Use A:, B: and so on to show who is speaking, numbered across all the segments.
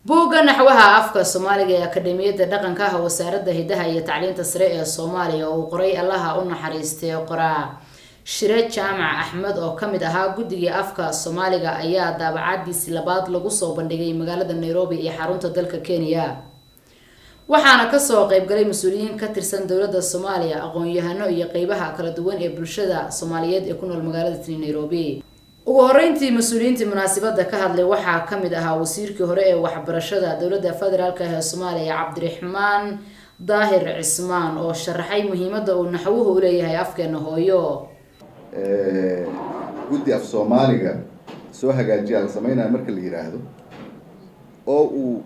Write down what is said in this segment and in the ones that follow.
A: buugga naxwaha afka Soomaaliga ee Akademiyadda Dhaqanka Wasaaradda Hidaha iyo Tacliinta Sare ee Soomaaliya oo qoray Allaha u naxariistay qoraa Shire Jaamac Axmed oo kamid ahaa guddiga afka Soomaaliga ayaa daabacadiisii labaad lagu soo bandhigay magaalada Nairobi ee xarunta dalka Kenya. waxaana ka soo qayb galay mas'uuliyiin ka tirsan dawladda Soomaaliya, aqoon-yahano iyo qaybaha kala duwan ee bulshada Soomaaliyeed ee ku nool magaalada Nairobi. ugu horeyntii mas'uuliyiinta munaasabadda ka hadlay waxaa kamid ahaa wasiirkii hore ee waxbarashada dawladda federaalka ee Soomaaliya Cabdiraxmaan Daahir Cismaan oo sharaxay muhiimadda uu naxwuhu u leeyahay afkeena hooyo.
B: guddi af Soomaaliga soo hagaajiya la sameeyay marka la yiraahdo oo uu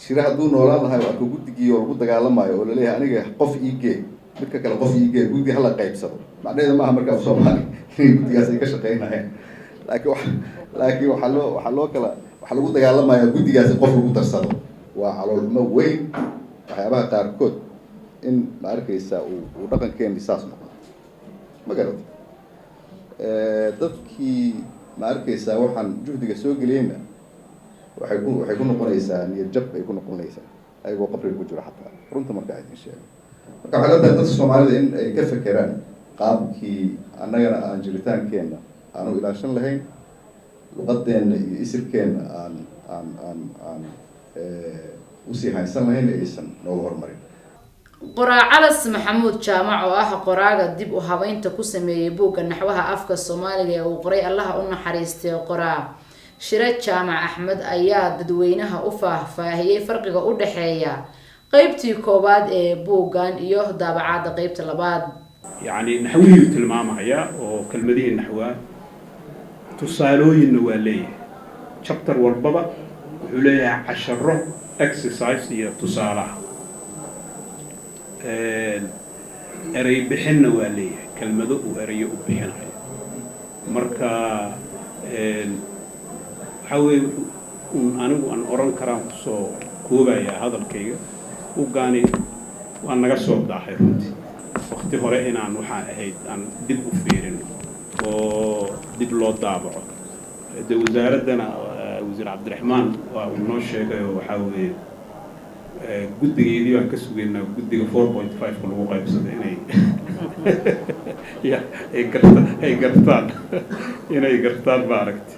B: Shire hadduu noolaan lahaa waa ku guddigii oo lagu dagaalamayo oo la leeyahay aniga qof iigee midka kale qof iigee guddi hala qaybsado macnaheedu maaha marka af Soomaali guddigaas ay ka shaqeynayaan laakiin waxa lagu dagaalamayaa guddigaas qof lagu darsado waa caloolmo weyn waxyaabaha qaarkood in ma arkaysa uu dhaqankeena saas noqdo ma garad dadkii ma arkaysa waxaan juhdiga soo galiyayna waxay ku noqonaysaa niyad jab ay ku noqonaysaa ayagoo qabriga ku jira xataa runta marka ay sheegay marka waxaa la dadka Soomaalida in ay ka fakeraan qaabkii annagana aan jiritaankeena aanu ilaashan lahayn luqadeena iyo isirkeena aan usii haysan lahayn aysan nooga hormarin.
A: qoraa Calas Maxamuud Jaamac oo ah qoraaga dib u habeynta ku sameeyay buugga naxwaha afka Soomaaliga ee uu qoray Allaha u naxariistay qoraa Shire Jaamac Axmed ayaa dadweynaha u faahfaahiyay farqiga u dhaxeeya qaybtii koobaad ee buuggan iyo daabacada qaybta labaad.
C: يعني نحويه tilmaamaya oo kelmadihi naxwa tusaalooyin waa leeyahay chapter walbaba wuxuu leeyahay casharo exercise iyo tusaalaha eray bixinna waa leeyahay kelmado uu erayo u bixinayo marka waxay anigu aan oran karaan soo koobaya hadalkayga u gaani waa naga soo daahay runtii waqti hore inaan waxaan ahayd aan dib u fiirin oo dib loo daabaco wasaaradana wasiir Cabdiraxmaan waa uu noo sheegay waxa weeye guddigeedii baan ka sugeynaa guddiga 4.5 lagu qaybsado inay gartaan baaragti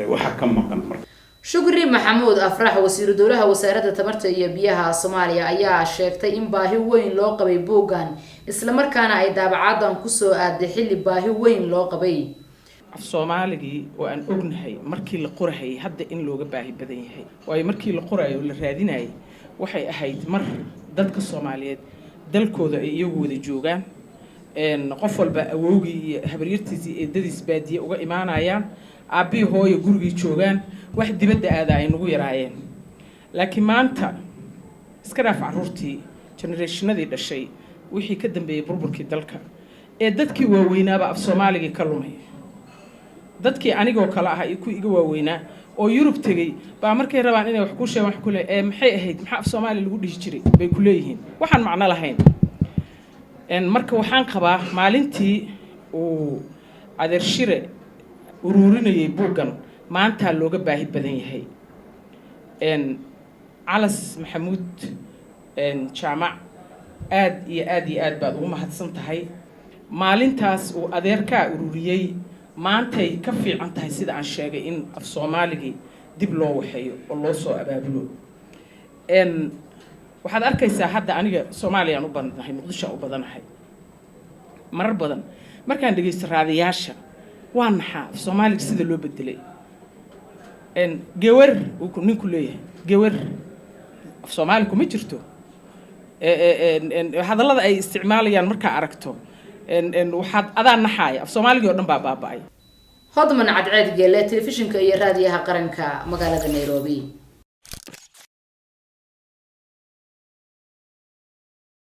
C: waxa ka maqan marka.
A: Shukri Maxamuud Afrax wasiir dowlaha wasaaradda tamarta iyo biyaha Soomaaliya ayaa sheegtay in baahi weyn loo qabay buuggan isla markaana ay daabacadan ku soo aaday xilli baahi weyn loo qabay.
D: af Soomaaligi oo aan ognahay markii la qorahay hadda in looga baahi badan yahay way markii la qorayo la raadinay waxay ahayd mar dadka Soomaaliyeed dalkooda ay iyagu wada joogaan qof walba awowgii iyo habaryartiisii ee dadis baadiye uga imaanayaan aabi hooyo gurigii joogaan wax dibadda aad ay nagu yaraayeen laakiin maanta iska dhaaf caruurtii generationadii dhashay wixii ka dambeeyay burburkii dalka ee dadkii waaweynaaba af Soomaaliga ka lumay dadkii anigoo kala ah ku iga waaweynaa oo Yurub tagay baa markay rabaan inay wax ku sheegaan wax ku leeyahay maxay ahayd maxaa af Soomaali lagu dhihi jiray bay ku leeyihiin waxaan macno lahayn marka waxaan qabaa maalintii uu Adeer Shire ururinayay buuggan maanta looga baahi badan yahay Calas Maxamuud Jaamac aad iyo aad baad ugu mahadsan tahay maalintaas uu adeerka ururiyay maantay ka fiican tahay sida aan sheegay in af Soomaaligi dib loo waxeeyo oo loo soo abaabulo waxaad arkaysaa hadda aniga Soomaaliya u badanahay Muqdisho u badanahay marar badan markaan dhageysto raadiyaasha waa naxa af Soomaaliga sida loo bedelay gawar uu ninku leeyahay gawar af Soomaaliga ma jirto hadallada ay isticmaalayaan marka aragto waxaad adaan naxay af Soomaaliga oo dhan baa baaba'ay.
A: Hodman Cadceed Geele telefishinka iyo raadiyaha qaranka magaalada Nairobi.